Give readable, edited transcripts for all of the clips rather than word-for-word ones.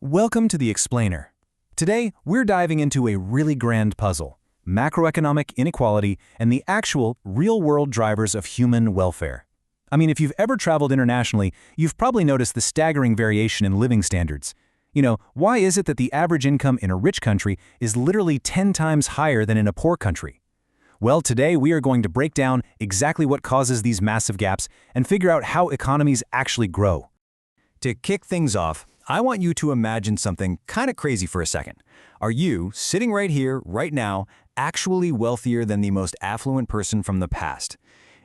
Welcome to The Explainer. Today, we're diving into a really grand puzzle: macroeconomic inequality and the actual, real-world drivers of human welfare. I mean, if you've ever traveled internationally, you've probably noticed the staggering variation in living standards. Why is it that the average income in a rich country is literally 10 times higher than in a poor country? Well, today we are going to break down exactly what causes these massive gaps and figure out how economies actually grow. To kick things off, I want you to imagine something kind of crazy for a second. Are you, sitting right here, right now, actually wealthier than the most affluent person from the past?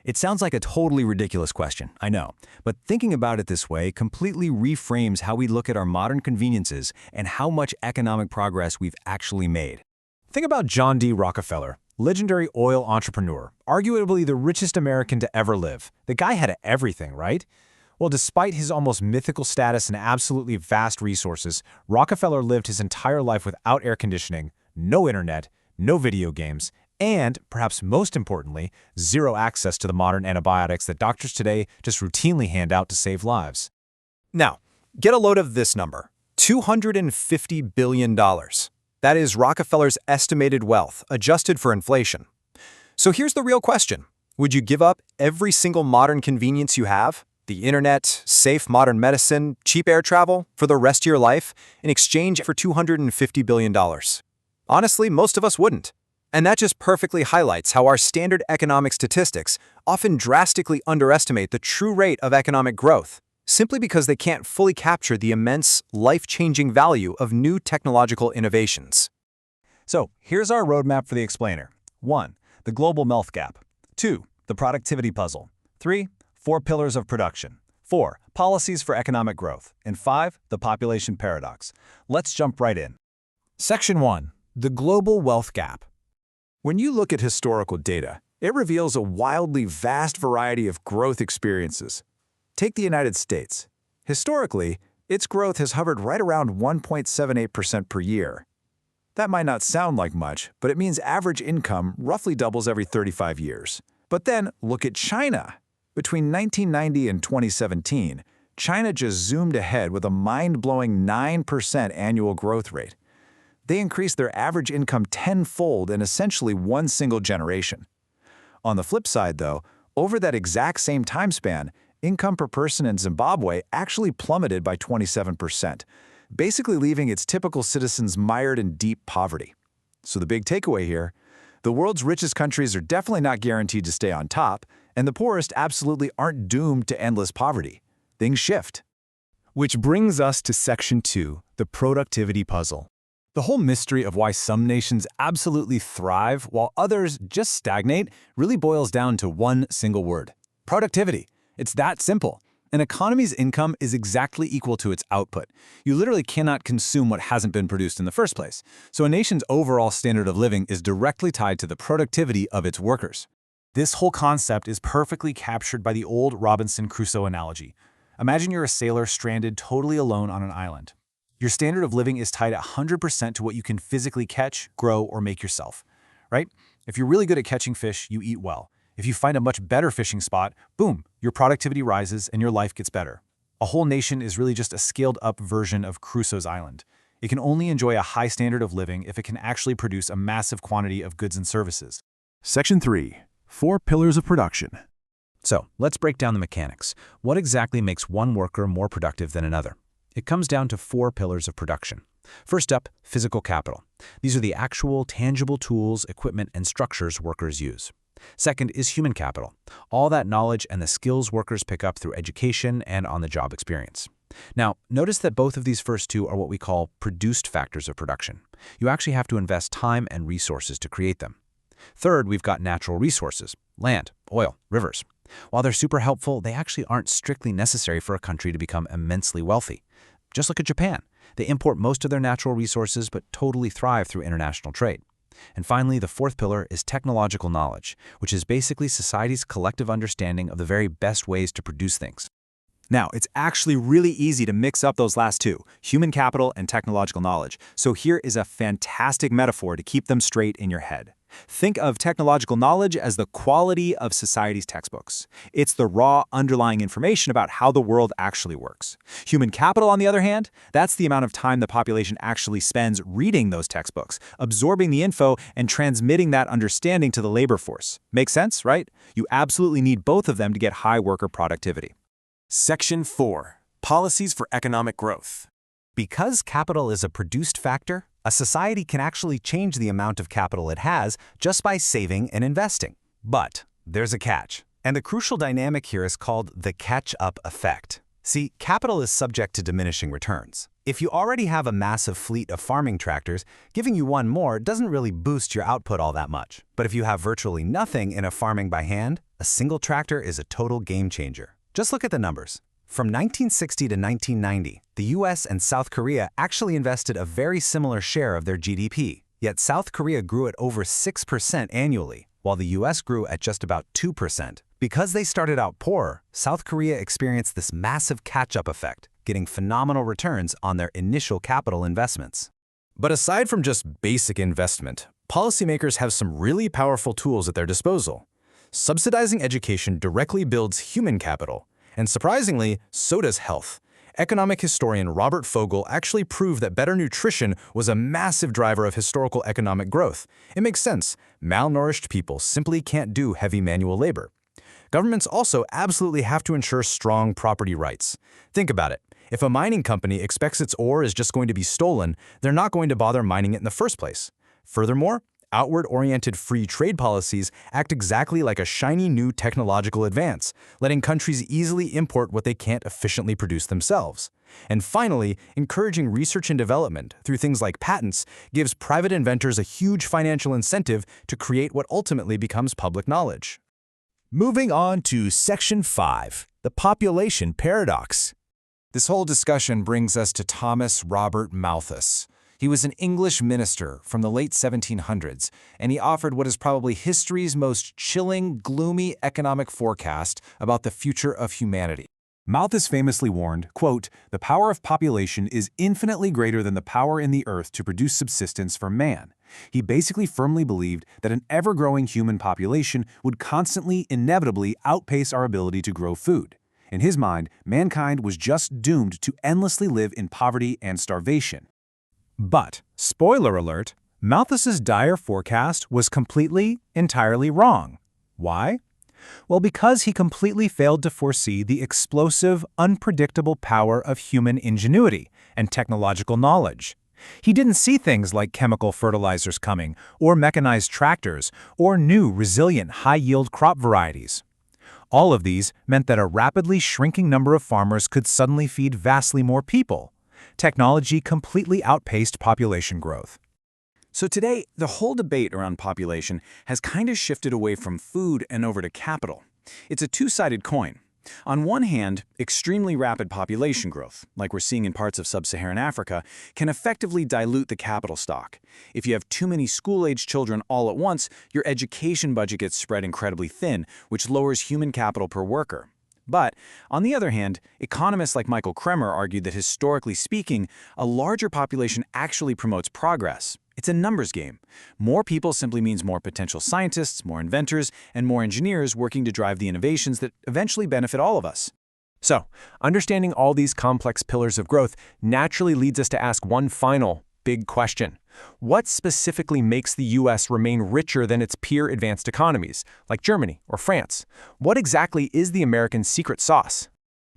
It sounds like a totally ridiculous question, I know, but thinking about it this way completely reframes how we look at our modern conveniences and how much economic progress we've actually made. Think about John D. Rockefeller, legendary oil entrepreneur, arguably the richest American to ever live. The guy had everything, right? Well, despite his almost mythical status and absolutely vast resources, Rockefeller lived his entire life without air conditioning, no internet, no video games, and, perhaps most importantly, zero access to the modern antibiotics that doctors today just routinely hand out to save lives. Now, get a load of this number: $250 billion. That is Rockefeller's estimated wealth, adjusted for inflation. So here's the real question. Would you give up every single modern convenience you have? The internet, safe modern medicine, cheap air travel for the rest of your life in exchange for $250 billion? Honestly, most of us wouldn't. And that just perfectly highlights how our standard economic statistics often drastically underestimate the true rate of economic growth, simply because they can't fully capture the immense, life-changing value of new technological innovations. So, here's our roadmap for The Explainer. 1. The global wealth gap. 2. The productivity puzzle. 3. 4 pillars of production. 4. Policies for economic growth. And 5. The population paradox. Let's jump right in. Section 1. The global wealth gap. When you look at historical data, it reveals a wildly vast variety of growth experiences. Take the United States. Historically, its growth has hovered right around 1.78% per year. That might not sound like much, but it means average income roughly doubles every 35 years. But then look at China. Between 1990 and 2017, China just zoomed ahead with a mind-blowing 9% annual growth rate. They increased their average income tenfold in essentially one single generation. On the flip side, though, over that exact same time span, income per person in Zimbabwe actually plummeted by 27%, basically leaving its typical citizens mired in deep poverty. So the big takeaway here: the world's richest countries are definitely not guaranteed to stay on top, and the poorest absolutely aren't doomed to endless poverty. Things shift. Which brings us to Section 2, the productivity puzzle. The whole mystery of why some nations absolutely thrive while others just stagnate really boils down to one single word: productivity. It's that simple. An economy's income is exactly equal to its output. You literally cannot consume what hasn't been produced in the first place. So a nation's overall standard of living is directly tied to the productivity of its workers. This whole concept is perfectly captured by the old Robinson Crusoe analogy. Imagine you're a sailor stranded totally alone on an island. Your standard of living is tied 100% to what you can physically catch, grow, or make yourself, right? If you're really good at catching fish, you eat well. If you find a much better fishing spot, boom, your productivity rises and your life gets better. A whole nation is really just a scaled-up version of Crusoe's island. It can only enjoy a high standard of living if it can actually produce a massive quantity of goods and services. Section 3. 4 pillars of production. So, let's break down the mechanics. What exactly makes one worker more productive than another? It comes down to 4 pillars of production. First up, physical capital. These are the actual, tangible tools, equipment, and structures workers use. Second is human capital, all that knowledge and the skills workers pick up through education and on-the-job experience. Now, notice that both of these first two are what we call produced factors of production. You actually have to invest time and resources to create them. Third, we've got natural resources: land, oil, rivers. While they're super helpful, they actually aren't strictly necessary for a country to become immensely wealthy. Just look at Japan. They import most of their natural resources but totally thrive through international trade. And finally, the fourth pillar is technological knowledge, which is basically society's collective understanding of the very best ways to produce things. Now, it's actually really easy to mix up those last two, human capital and technological knowledge. So here is a fantastic metaphor to keep them straight in your head. Think of technological knowledge as the quality of society's textbooks. It's the raw underlying information about how the world actually works. Human capital, on the other hand, that's the amount of time the population actually spends reading those textbooks, absorbing the info, and transmitting that understanding to the labor force. Makes sense, right? You absolutely need both of them to get high worker productivity. Section 4. Policies for Economic Growth. Because capital is a produced factor, a society can actually change the amount of capital it has just by saving and investing. But there's a catch. And the crucial dynamic here is called the catch-up effect. See, capital is subject to diminishing returns. If you already have a massive fleet of farming tractors, giving you one more doesn't really boost your output all that much. But if you have virtually nothing in a farming by hand, a single tractor is a total game changer. Just look at the numbers. From 1960 to 1990, the US and South Korea actually invested a very similar share of their GDP, yet South Korea grew at over 6% annually, while the US grew at just about 2%. Because they started out poor, South Korea experienced this massive catch-up effect, getting phenomenal returns on their initial capital investments. But aside from just basic investment, policymakers have some really powerful tools at their disposal. Subsidizing education directly builds human capital. And surprisingly, so does health. Economic historian Robert Fogel actually proved that better nutrition was a massive driver of historical economic growth. It makes sense. Malnourished people simply can't do heavy manual labor. Governments also absolutely have to ensure strong property rights. Think about it. If a mining company expects its ore is just going to be stolen, they're not going to bother mining it in the first place. Furthermore, outward-oriented free trade policies act exactly like a shiny new technological advance, letting countries easily import what they can't efficiently produce themselves. And finally, encouraging research and development through things like patents gives private inventors a huge financial incentive to create what ultimately becomes public knowledge. Moving on to Section 5, the population paradox. This whole discussion brings us to Thomas Robert Malthus. He was an English minister from the late 1700s, and he offered what is probably history's most chilling, gloomy economic forecast about the future of humanity. Malthus famously warned, quote, "The power of population is infinitely greater than the power in the earth to produce subsistence for man." He basically firmly believed that an ever-growing human population would constantly, inevitably outpace our ability to grow food. In his mind, mankind was just doomed to endlessly live in poverty and starvation. But, spoiler alert, Malthus's dire forecast was entirely wrong. Why? Well, because he completely failed to foresee the explosive, unpredictable power of human ingenuity and technological knowledge. He didn't see things like chemical fertilizers coming, or mechanized tractors, or new, resilient, high-yield crop varieties. All of these meant that a rapidly shrinking number of farmers could suddenly feed vastly more people. Technology completely outpaced population growth. So today, the whole debate around population has kind of shifted away from food and over to capital. It's a two-sided coin. On one hand, extremely rapid population growth, like we're seeing in parts of sub-Saharan Africa, can effectively dilute the capital stock. If you have too many school-age children all at once, your education budget gets spread incredibly thin, which lowers human capital per worker. But, on the other hand, economists like Michael Kremer argued that historically speaking, a larger population actually promotes progress. It's a numbers game. More people simply means more potential scientists, more inventors, and more engineers working to drive the innovations that eventually benefit all of us. So, understanding all these complex pillars of growth naturally leads us to ask one final, big question. What specifically makes the U.S. remain richer than its peer advanced economies, like Germany or France? What exactly is the American secret sauce?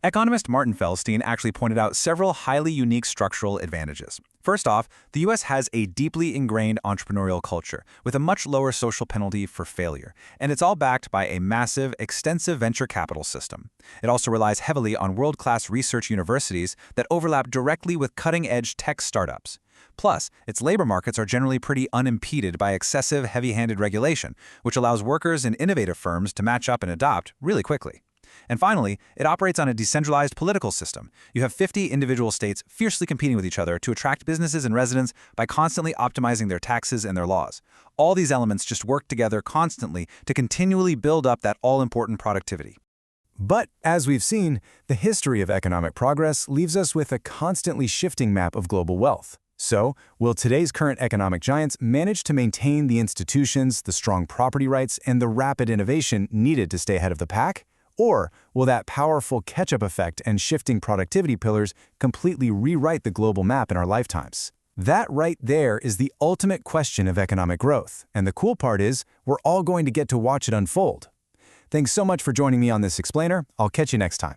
Economist Martin Feldstein actually pointed out several highly unique structural advantages. First off, the U.S. has a deeply ingrained entrepreneurial culture with a much lower social penalty for failure, and it's all backed by a massive, extensive venture capital system. It also relies heavily on world-class research universities that overlap directly with cutting-edge tech startups. Plus, its labor markets are generally pretty unimpeded by excessive, heavy-handed regulation, which allows workers and innovative firms to match up and adopt really quickly. And finally, it operates on a decentralized political system. You have 50 individual states fiercely competing with each other to attract businesses and residents by constantly optimizing their taxes and their laws. All these elements just work together constantly to continually build up that all-important productivity. But, as we've seen, the history of economic progress leaves us with a constantly shifting map of global wealth. So, will today's current economic giants manage to maintain the institutions, the strong property rights, and the rapid innovation needed to stay ahead of the pack? Or will that powerful catch-up effect and shifting productivity pillars completely rewrite the global map in our lifetimes? That right there is the ultimate question of economic growth, and the cool part is we're all going to get to watch it unfold. Thanks so much for joining me on this explainer. I'll catch you next time.